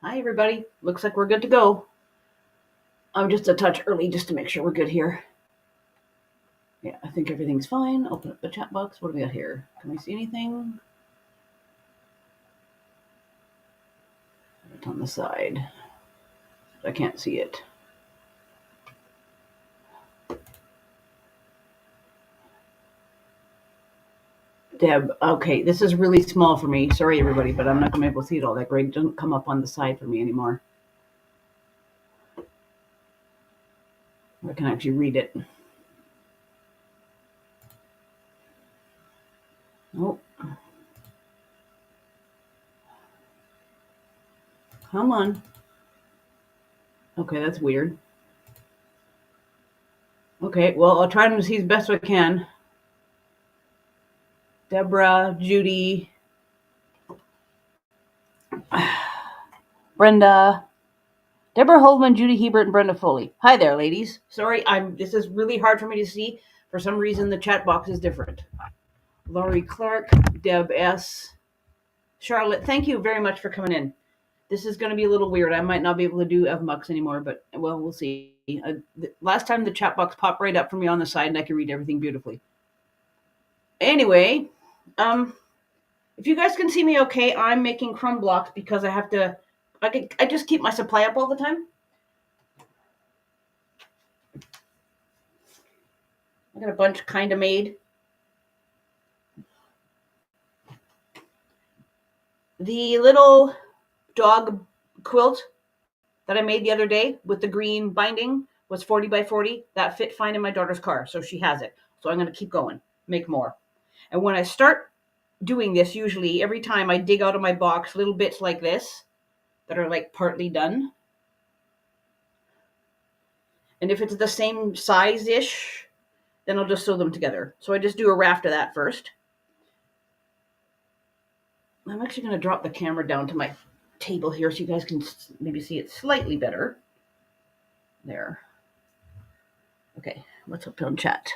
Hi, everybody. Looks like we're good to go. I'm just a touch early just to make sure we're good here. Yeah, I think everything's fine. Open up the chat box. What do we got here? Can we see anything? It's on the side. I can't see it. Deb, okay, this is really small for me. Sorry, everybody, but I'm not going to be able to see it all that great. It doesn't come up on the side for me anymore. I can actually read it. Oh. Come on. Okay, that's weird. Okay, well, I'll try to see as best I can. Deborah, Judy, Brenda, Deborah Holman, Judy Hebert, and Brenda Foley. Hi there, ladies. Sorry, this is really hard for me to see. For some reason, the chat box is different. Laurie Clark, Deb S. Charlotte, thank you very much for coming in. This is going to be a little weird. I might not be able to do FMUX anymore, but, well, we'll see. Last time the chat box popped right up for me on the side, and I could read everything beautifully. Anyway, if you guys can see me okay, I'm making crumb blocks because I just keep my supply up all the time. I got a bunch kind of made. The little dog quilt that I made the other day with the green binding was 40 by 40. That fit fine in my daughter's car, so she has it. So I'm going to keep going, make more. And when I start doing this, usually every time I dig out of my box little bits like this that are like partly done. And if it's the same size-ish, then I'll just sew them together. So I just do a raft of that first. I'm actually going to drop the camera down to my table here so you guys can maybe see it slightly better. There. Okay, what's up on chat?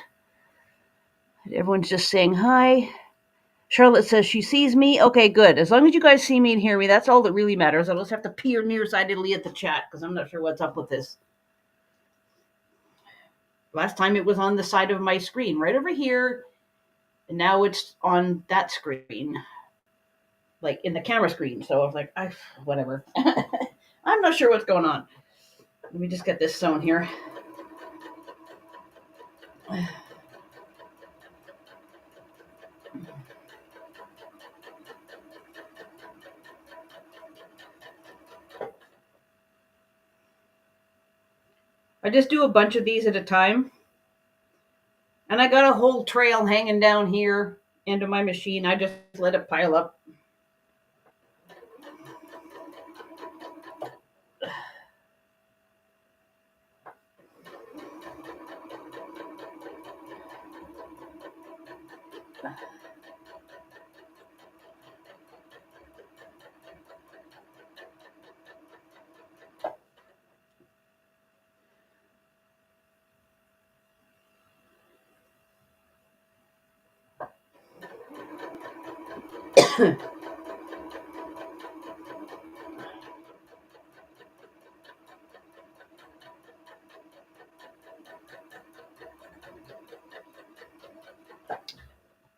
Everyone's just saying hi. Charlotte says she sees me. Okay, good. As long as you guys see me and hear me, that's all that really matters. I'll just have to peer nearsightedly at the chat because I'm not sure what's up with this. Last time it was on the side of my screen, right over here, and now it's on that screen, like in the camera screen. So I was like, whatever. I'm not sure what's going on. Let me just get this sewn here. I just do a bunch of these at a time. And I got a whole trail hanging down here into my machine. I just let it pile up.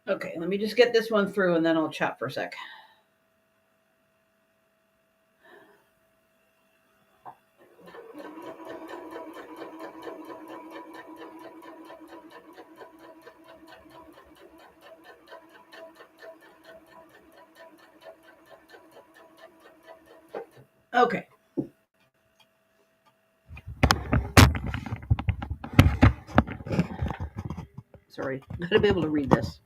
Okay, let me just get this one through and then I'll chat for a sec. Okay. Sorry, gotta be able to read this.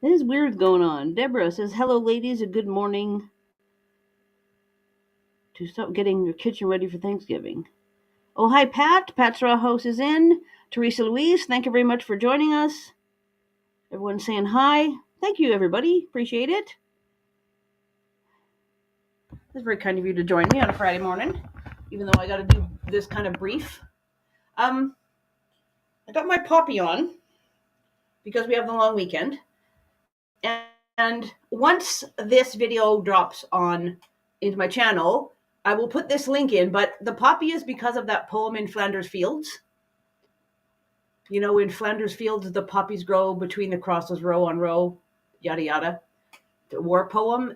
This is weird going on. Deborah says, hello, ladies, and good morning. To stop getting your kitchen ready for Thanksgiving. Oh, hi, Pat. Pat Strawhouse is in. Teresa Louise, thank you very much for joining us. Everyone's saying hi. Thank you, everybody. Appreciate it. It's very kind of you to join me on a Friday morning, even though I got to do this kind of brief. I got my poppy on because we have the long weekend. And once this video drops on into my channel. I will put this link in, but the poppy is because of that poem in Flanders Fields. You know, in Flanders Fields, the poppies grow between the crosses, row on row, yada yada. The war poem.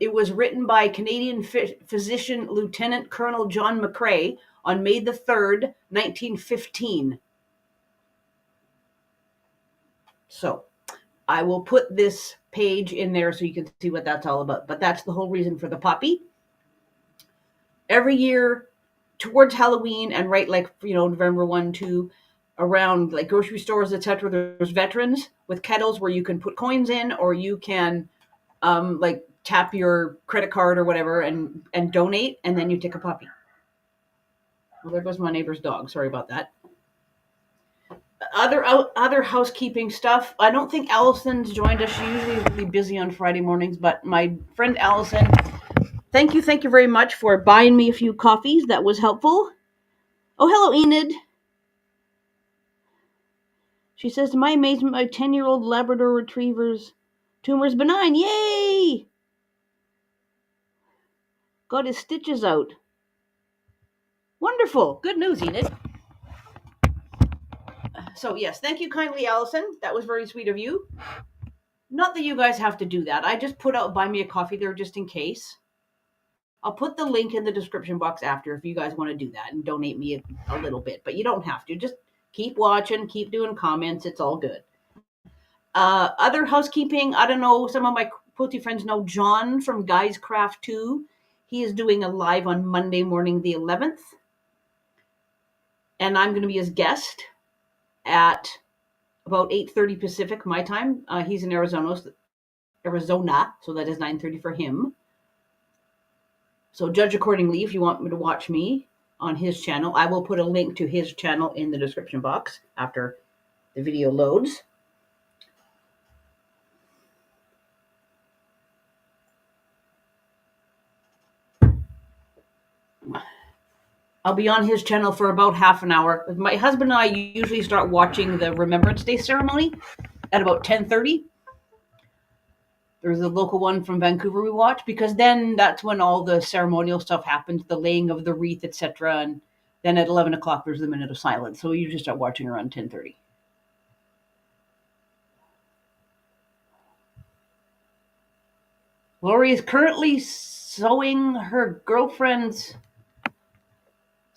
It was written by Canadian physician Lieutenant Colonel John McCrae on May the 3rd, 1915. So I will put this page in there so you can see what that's all about. But that's the whole reason for the poppy. Every year towards Halloween and right, like, November 1, 2, around like grocery stores, etc., there's veterans with kettles where you can put coins in, or you can like tap your credit card or whatever and donate, and then you take a puppy. Well, there goes my neighbor's dog. Sorry about that. Other housekeeping stuff. I don't think Allison's joined us. She usually is really busy on Friday mornings, but my friend Allison, thank you very much for buying me a few coffees. That was helpful. Oh, hello, Enid. She says, to my amazement, my 10-year-old Labrador Retriever's tumor is benign. Yay! Got his stitches out. Wonderful. Good news, Enid. So, yes, thank you kindly, Allison. That was very sweet of you. Not that you guys have to do that. I just put out buy me a coffee there just in case. I'll put the link in the description box after if you guys want to do that and donate me a little bit. But you don't have to. Just keep watching, keep doing comments. It's all good. Other housekeeping, I don't know, some of my quilty friends know John from Guy's Craft 2. He is doing a live on Monday morning, the 11th. And I'm going to be his guest at about 8:30 Pacific, my time. He's in Arizona, so that is 9:30 for him. So judge accordingly if you want me to watch me on his channel. I will put a link to his channel in the description box after the video loads. I'll be on his channel for about half an hour. My husband and I usually start watching the Remembrance Day ceremony at about 10:30. There's a local one from Vancouver we watch, because then that's when all the ceremonial stuff happens, the laying of the wreath, etc. And then at 11 o'clock, there's the minute of silence. So we usually start watching around 10:30. Lori is currently sewing her girlfriend's,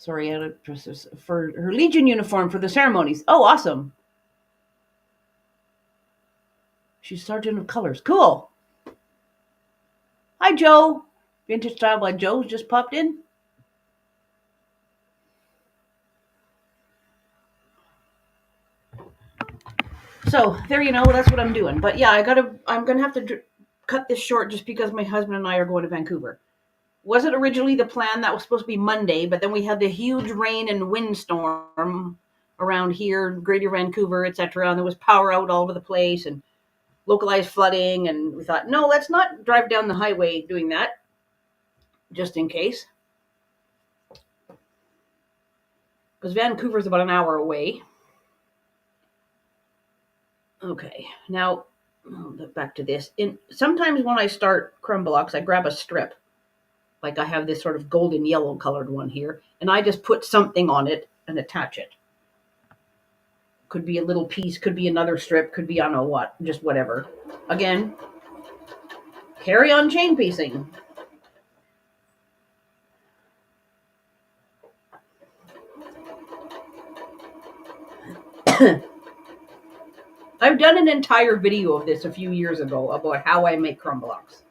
for her Legion uniform for the ceremonies. Oh, awesome. She's Sergeant of Colors. Cool. Hi, Joe. Vintage Style by Joe's just popped in. So there you know, that's what I'm doing. But yeah, I'm gonna have to cut this short just because my husband and I are going to Vancouver. Wasn't originally the plan. That was supposed to be Monday, but then we had the huge rain and windstorm around here, Greater Vancouver, etc. And there was power out all over the place and localized flooding. And we thought, no, let's not drive down the highway doing that, just in case. Because Vancouver's about an hour away. Okay, now back to this. Sometimes when I start crumb blocks, I grab a strip. Like I have this sort of golden yellow colored one here, and I just put something on it and attach it. Could be a little piece, could be another strip, could be I don't know what, just whatever. Again, carry on chain piecing. I've done an entire video of this a few years ago about how I make crumb blocks.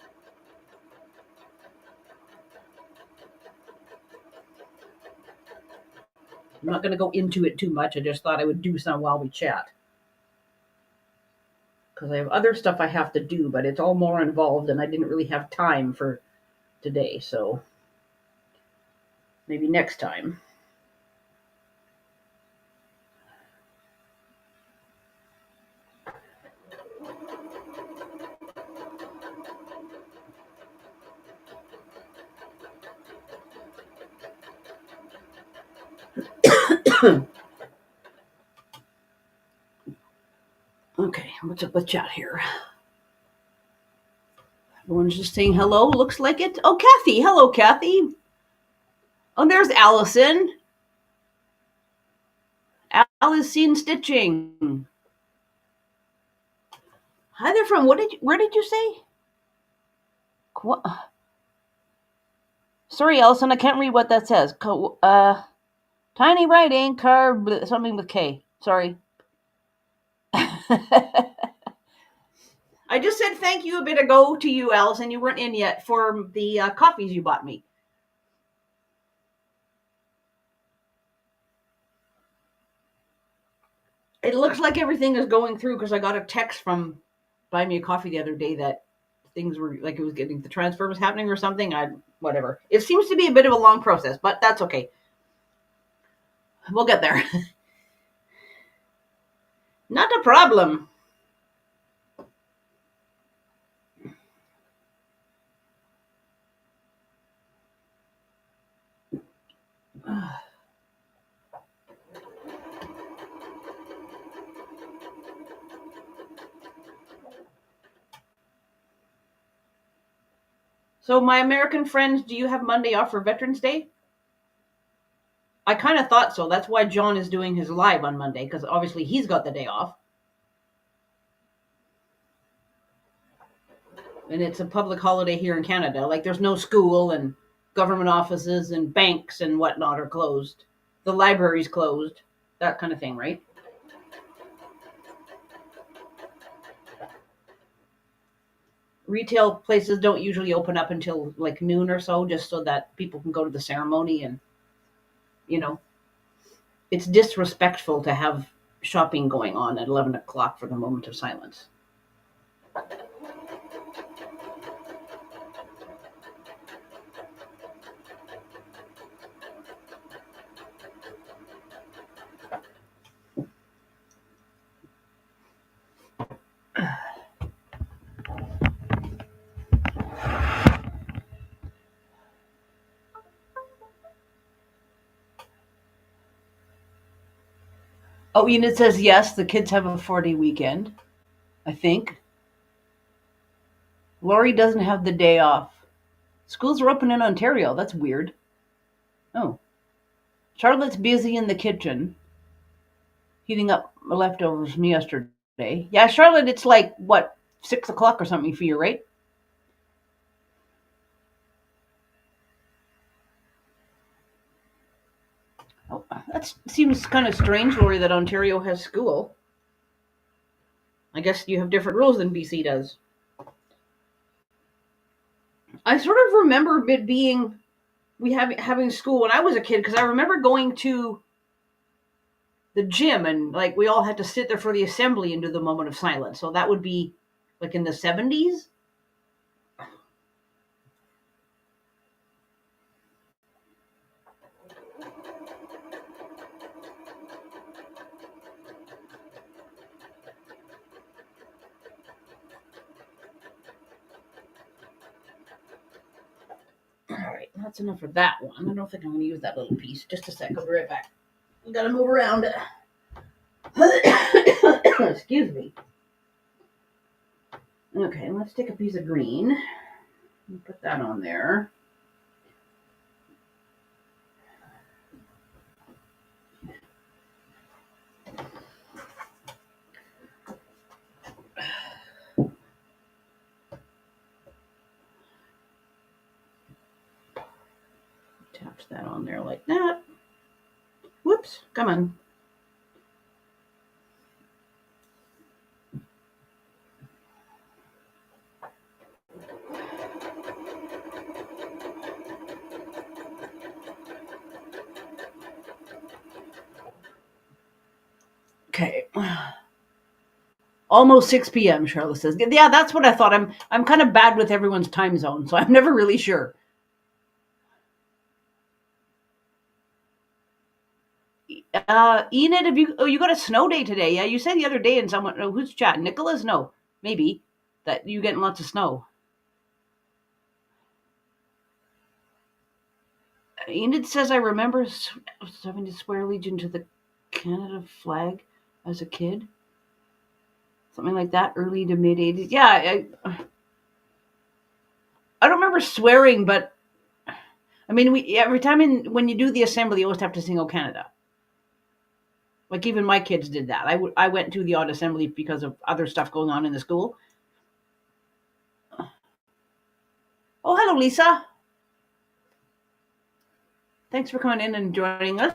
I'm not going to go into it too much. I just thought I would do some while we chat. Because I have other stuff I have to do, but it's all more involved, and I didn't really have time for today, so maybe next time. Okay, what's up with chat here? Everyone's just saying hello. Looks like it. Oh, Kathy. Hello, Kathy. Oh, there's Allison. Alice seen stitching. Hi there, from where did you say? Sorry, Allison, I can't read what that says. Tiny writing, something with K. Sorry. I just said thank you a bit ago to you, Allison. You weren't in yet for the coffees you bought me. It looks like everything is going through because I got a text from Buy Me a Coffee the other day that things were like it was getting the transfer was happening or something. Whatever. It seems to be a bit of a long process, but that's okay. We'll get there. Not a problem. So, my American friends, do you have Monday off for Veterans Day? I kind of thought so. That's why John is doing his live on Monday, because obviously he's got the day off. And it's a public holiday here in Canada. Like, there's no school, and government offices and banks and whatnot are closed. The library's closed. That kind of thing, right? Retail places don't usually open up until like noon or so, just so that people can go to the ceremony. And, you know, it's disrespectful to have shopping going on at 11 o'clock for the moment of silence. Oh, Enid says yes, the kids have a 4-day weekend, I think. Lori doesn't have the day off. Schools are open in Ontario. That's weird. Oh. Charlotte's busy in the kitchen, heating up leftovers from yesterday. Yeah, Charlotte, it's like, what, 6 o'clock or something for you, right? Oh, that seems kind of strange, Lori, that Ontario has school. I guess you have different rules than BC does. I sort of remember it being we having school when I was a kid because I remember going to the gym and like we all had to sit there for the assembly and do the moment of silence. So that would be like in the 70s. All right, that's enough for that one. I don't think I'm going to use that little piece. Just a sec. I'll be right back. We got to move around. Excuse me. Okay, let's take a piece of green and put that on there. Tap that on there like that. Whoops, come on. Okay. Almost 6 p.m. Charlotte says. Yeah, that's what I thought. I'm kind of bad with everyone's time zone, so I'm never really sure. Enid, have you got a snow day today? Yeah, you said the other day, and someone who's chatting? Nicholas? No, maybe that you getting lots of snow. Enid says I remember having to swear allegiance to the Canada flag as a kid, something like that, early to mid 80s. Yeah, I don't remember swearing, but I mean, we every time when you do the assembly, you always have to sing "O Canada." Like even my kids did that. I went to the odd assembly because of other stuff going on in the school. Oh, hello, Lisa. Thanks for coming in and joining us.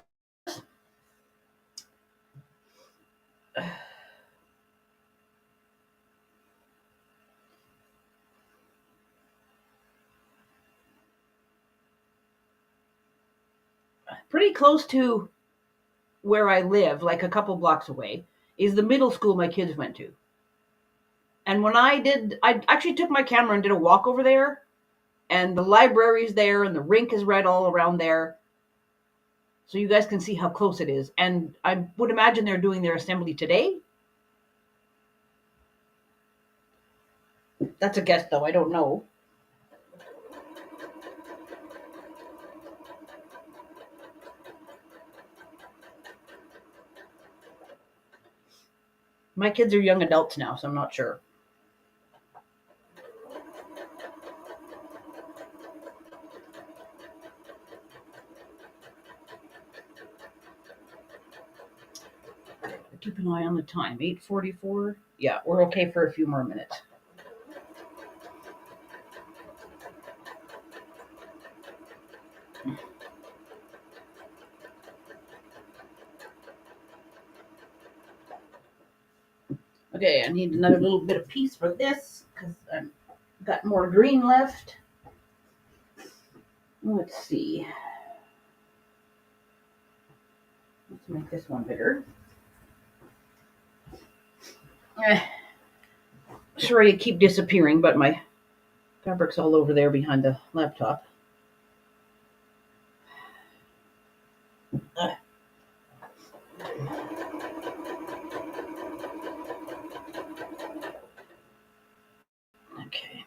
Pretty close to where I live, like a couple blocks away, is the middle school my kids went to. And when I actually took my camera and did a walk over there, and the library's there, and the rink is right all around there, so you guys can see how close it is. And I would imagine they're doing their assembly today. That's a guess, though. I don't know. My kids are young adults now, so I'm not sure. Keep an eye on the time. 8:44. Yeah, we're okay for a few more minutes. Okay, I need another little bit of piece for this because I've got more green left. Let's see. Let's make this one bigger. Sorry to keep disappearing, but my fabric's all over there behind the laptop. Uh, okay.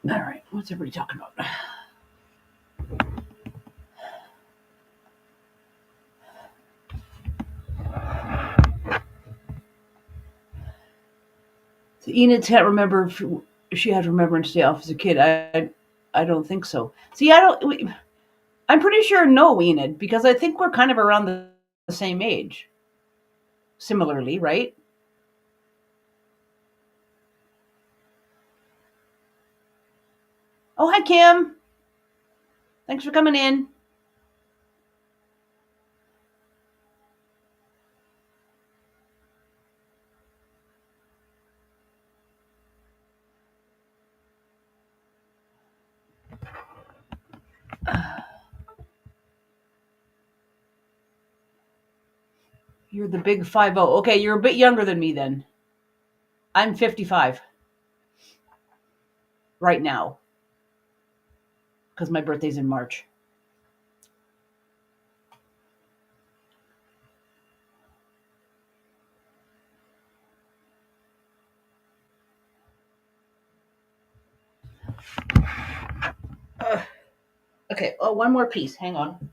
All right. What's everybody talking about? So Enid can't remember if she had Remembrance Day off as a kid. I don't think so. See, I'm pretty sure no, Enid, because I think we're kind of around the same age. Similarly, right? Oh, hi, Kim. Thanks for coming in. You're the big 50. Okay, you're a bit younger than me then. I'm 55 right now because my birthday's in March. Okay, oh, one more piece. Hang on.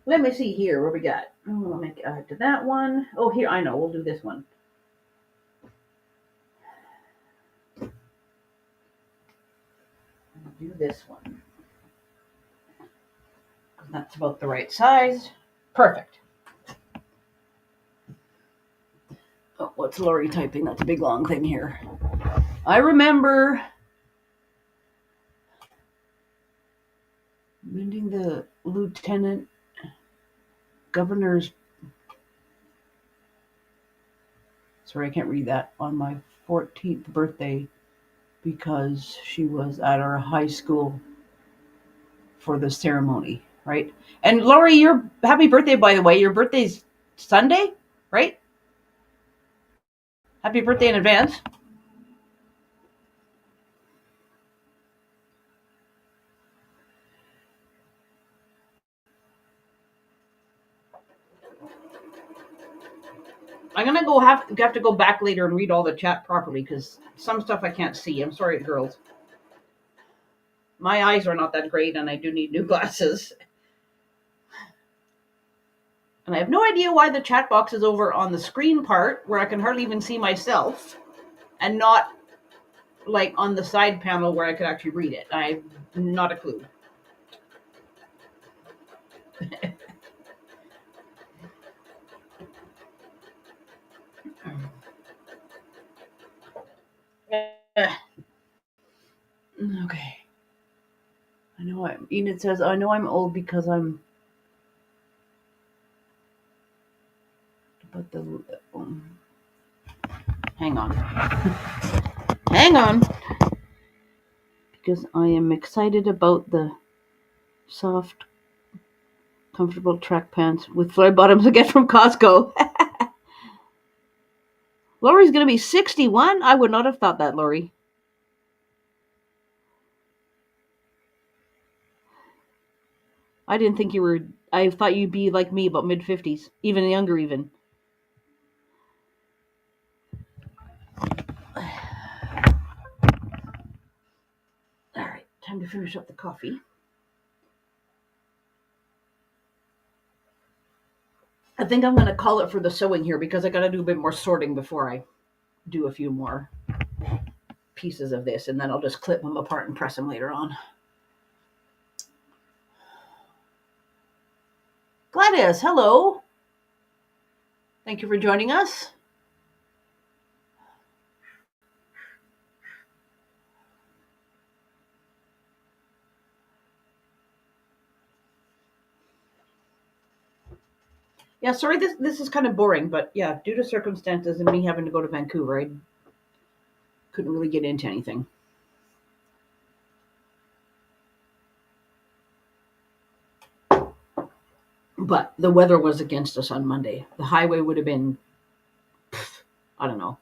Let me see here. What we got? Oh, I'll make to that one. Oh, here, I know. We'll do this one. Do this one. That's about the right size. Perfect. Oh, what's Lori typing? That's a big long thing here. I remember meeting the lieutenant governor's. Sorry, I can't read that. On my 14th birthday because she was at our high school for the ceremony, right? And Lori, your happy birthday, by the way. Your birthday's Sunday, right? Happy birthday in advance. I'm gonna go have have to go back later and read all the chat properly because some stuff I can't see. I'm sorry, girls. My eyes are not that great, and I do need new glasses. And I have no idea why the chat box is over on the screen part where I can hardly even see myself, and not like on the side panel where I could actually read it. I have not a clue. Okay. I know Enid says, I know I'm old because I'm. But the. Hang on. Hang on. Because I am excited about the soft, comfortable track pants with flared bottoms I get from Costco. Lori's going to be 61? I would not have thought that, Lori. I didn't think you were. I thought you'd be like me, about mid-50s, even younger, even. All right, time to finish up the coffee. I think I'm going to call it for the sewing here because I got to do a bit more sorting before I do a few more pieces of this, and then I'll just clip them apart and press them later on. Gladys, hello. Thank you for joining us. Yeah, sorry, this is kind of boring, but yeah, due to circumstances and me having to go to Vancouver, I couldn't really get into anything. But the weather was against us on Monday. The highway would have been, I don't know.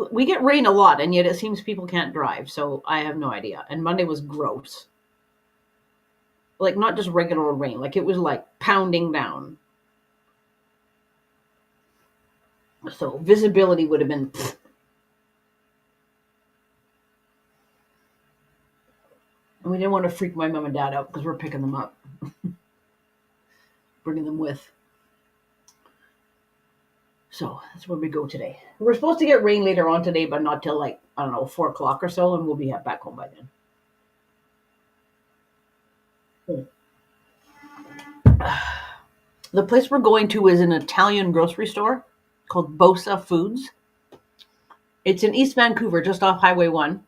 We get rain a lot, and yet it seems people can't drive, so I have no idea. And Monday was gross. Like, not just regular rain, like it was like pounding down. So visibility would have been. And we didn't want to freak my mom and dad out because we're picking them up, bringing them with. So that's where we go today. We're supposed to get rain later on today, but not till like, I don't know, 4 o'clock or so, and we'll be back home by then. The place we're going to is an Italian grocery store called Bosa Foods. It's in East Vancouver, just off Highway 1.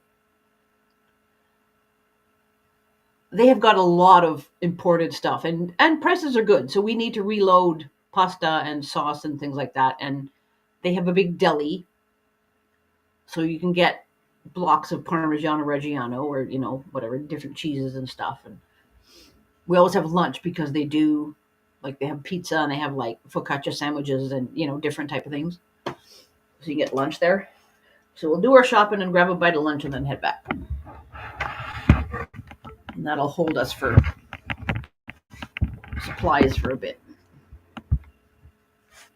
They have got a lot of imported stuff, and prices are good. So we need to reload pasta and sauce and things like that. And they have a big deli, so you can get blocks of Parmigiano Reggiano or, you know, whatever, different cheeses and stuff. And we always have lunch because they do, like, they have pizza and they have like focaccia sandwiches and, you know, different type of things. So you can get lunch there. So we'll do our shopping and grab a bite of lunch and then head back. And that'll hold us for supplies for a bit.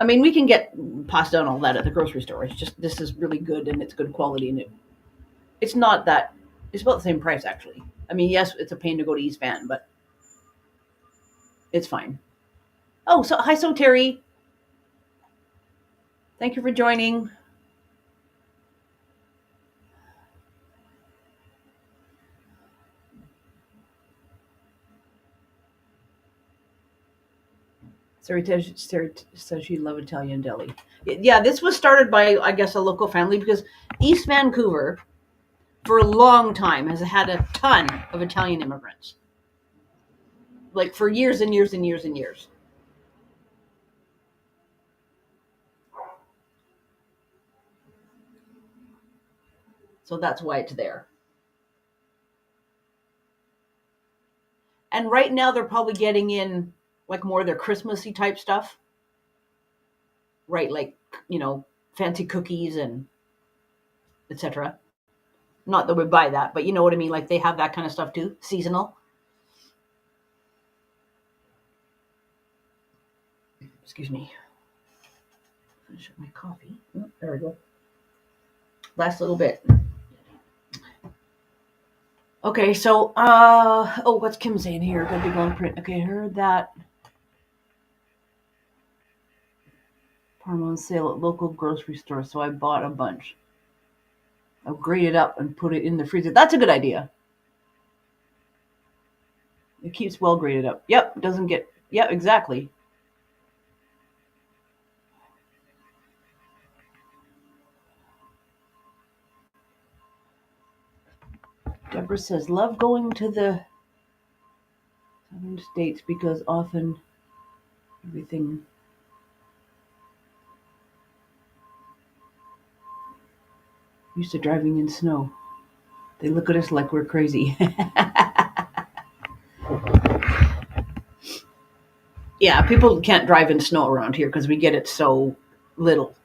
I mean, we can get pasta and all that at the grocery store. It's just, this is really good and it's good quality, and it's not that, it's about the same price actually. I mean, yes, it's a pain to go to East Van, but it's fine. Oh, so hi, so Terry. Thank you for joining. Sarah says she loves Italian deli. Yeah, this was started by, I guess, a local family because East Vancouver, for a long time, has had a ton of Italian immigrants. Like for years and years and years and years. So that's why it's there. And right now they're probably getting in like more of their Christmassy type stuff. Right, like, you know, fancy cookies and etc. Not that we buy that, but you know what I mean? Like they have that kind of stuff too, seasonal. Excuse me. finish up my coffee. Oh, there we go. Last little bit. Okay, so what's Kim saying here? Gotta be going print. Okay, heard that parm on sale at local grocery store, so I bought a bunch. I'll grate it up and put it in the freezer. That's a good idea. It keeps well grated up. Yep, doesn't get. Yep, exactly. Deborah says, love going to the southern states because often everything used to driving in snow. They look at us like we're crazy. Yeah, people can't drive in snow around here because we get it so little.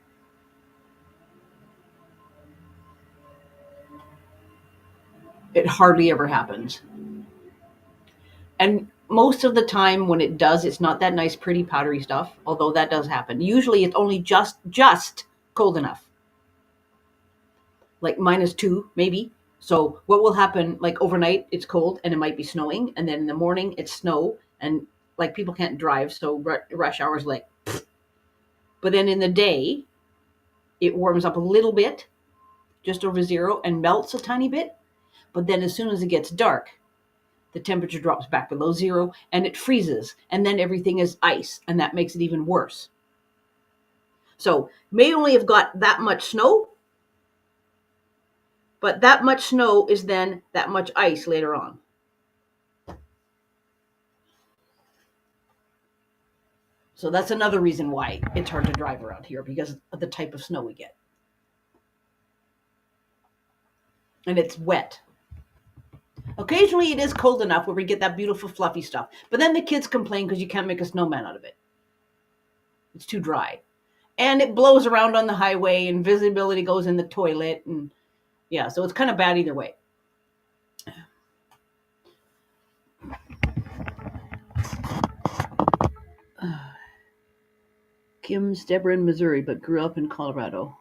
It hardly ever happens. And most of the time when it does, it's not that nice, pretty, powdery stuff, although that does happen. Usually it's only just cold enough. Like -2, maybe. So what will happen, like overnight, it's cold and it might be snowing. And then in the morning, it's snow. And like people can't drive. So rush hours, like, but then in the day, it warms up a little bit, just over zero, and melts a tiny bit. But then as soon as it gets dark, the temperature drops back below zero and it freezes. And then everything is ice. And that makes it even worse. So may only have got that much snow, but that much snow is then that much ice later on. So that's another reason why it's hard to drive around here, because of the type of snow we get. And it's wet. Occasionally it is cold enough where we get that beautiful fluffy stuff. But then the kids complain because you can't make a snowman out of it. It's too dry. And it blows around on the highway and visibility goes in the toilet. And yeah, so it's kind of bad either way. Kim's Deborah in Missouri, but grew up in Colorado.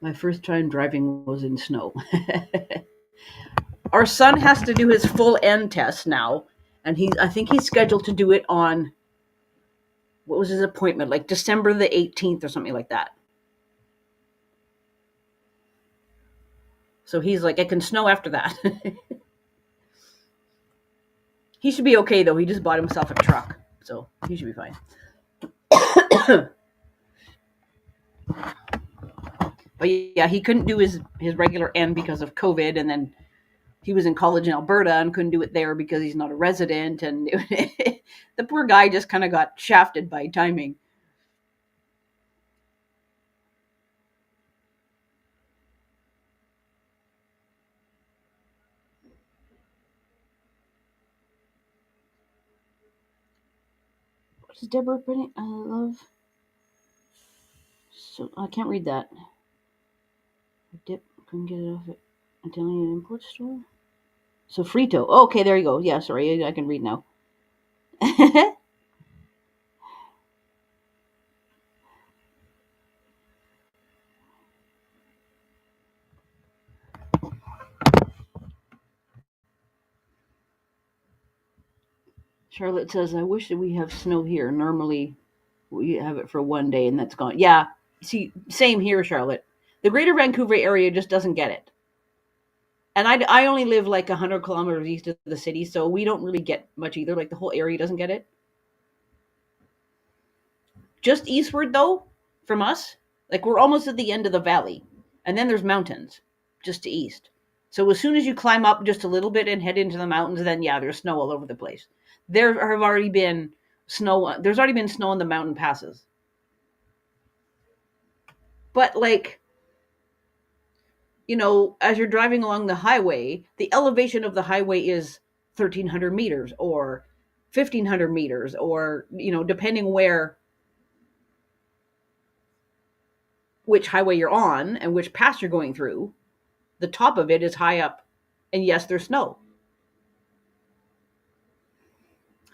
My first time driving was in snow. Our son has to do his full N test now, and I think he's scheduled to do it on, what was his appointment, like December the 18th or something like that. So he's like, it can snow after that. He should be okay though. He just bought himself a truck, so he should be fine. But yeah, he couldn't do his regular N because of COVID, and then he was in college in Alberta and couldn't do it there because he's not a resident, and the poor guy just kind of got shafted by timing. What is Deborah putting? I love. So I can't read that. Dip, couldn't get it off at Italian import store. Sofrito. Oh, okay, there you go. Yeah, sorry, I can read now. Charlotte says, I wish that we have snow here. Normally we have it for one day and that's gone. Yeah, see, same here, Charlotte. The greater Vancouver area just doesn't get it. And I only live like 100 kilometers east of the city, so we don't really get much either. Like the whole area doesn't get it. Just eastward, though, from us, like we're almost at the end of the valley. And then there's mountains just to east. So as soon as you climb up just a little bit and head into the mountains, then yeah, there's snow all over the place. There have already been snow. There's already been snow in the mountain passes. But like, as you're driving along the highway, the elevation of the highway is 1,300 meters or 1,500 meters, or, depending which highway you're on and which pass you're going through, the top of it is high up. And yes, there's snow.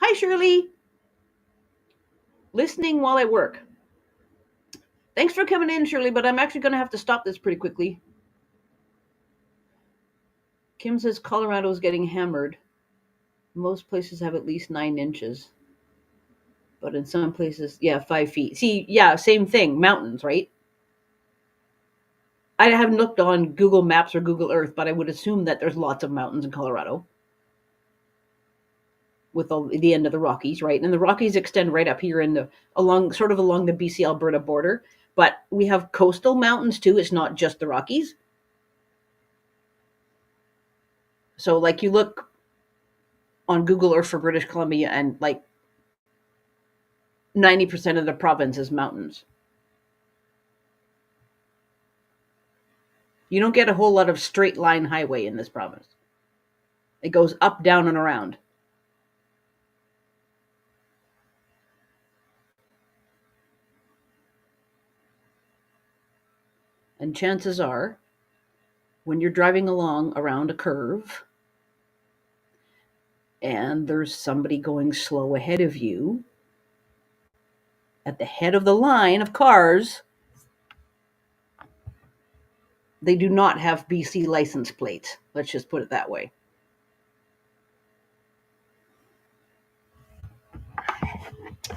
Hi, Shirley. Listening while I work. Thanks for coming in, Shirley, but I'm actually going to have to stop this pretty quickly. Kim says Colorado is getting hammered. Most places have at least 9 inches. But in some places, yeah, 5 feet. See, yeah, same thing. Mountains, right? I haven't looked on Google Maps or Google Earth, but I would assume that there's lots of mountains in Colorado with the end of the Rockies, right? And the Rockies extend right up here along the BC Alberta border. But we have coastal mountains too. It's not just the Rockies. So, like, you look on Google Earth for British Columbia, and like 90% of the province is mountains. You don't get a whole lot of straight line highway in this province. It goes up, down, and around. And chances are, when you're driving along around a curve and there's somebody going slow ahead of you, at the head of the line of cars, they do not have BC license plates. Let's just put it that way.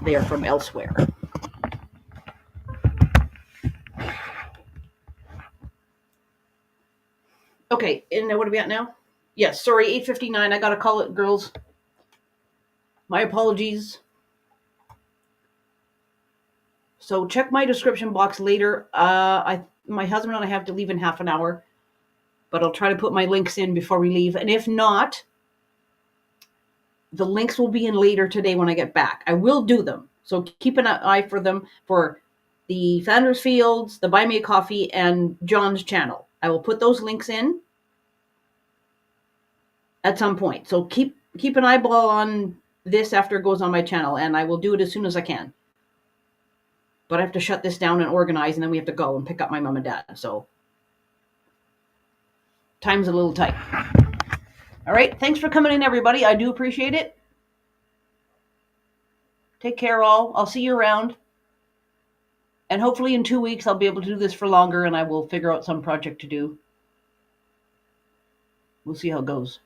They are from elsewhere. Okay, and what are we at now? Yes, sorry, 8:59. I gotta call it, girls. My apologies. So check my description box later. My husband and I have to leave in half an hour, but I'll try to put my links in before we leave. And if not, the links will be in later today when I get back. I will do them, so keep an eye for them for the Founders Fields, the Buy Me a Coffee, and John's channel. I will put those links in at some point. So keep an eyeball on this after it goes on my channel, and I will do it as soon as I can. But I have to shut this down and organize, and then we have to go and pick up my mom and dad. So time's a little tight. All right. Thanks for coming in, everybody. I do appreciate it. Take care, all. I'll see you around. And hopefully in 2 weeks, I'll be able to do this for longer, and I will figure out some project to do. We'll see how it goes.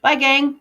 Bye, gang.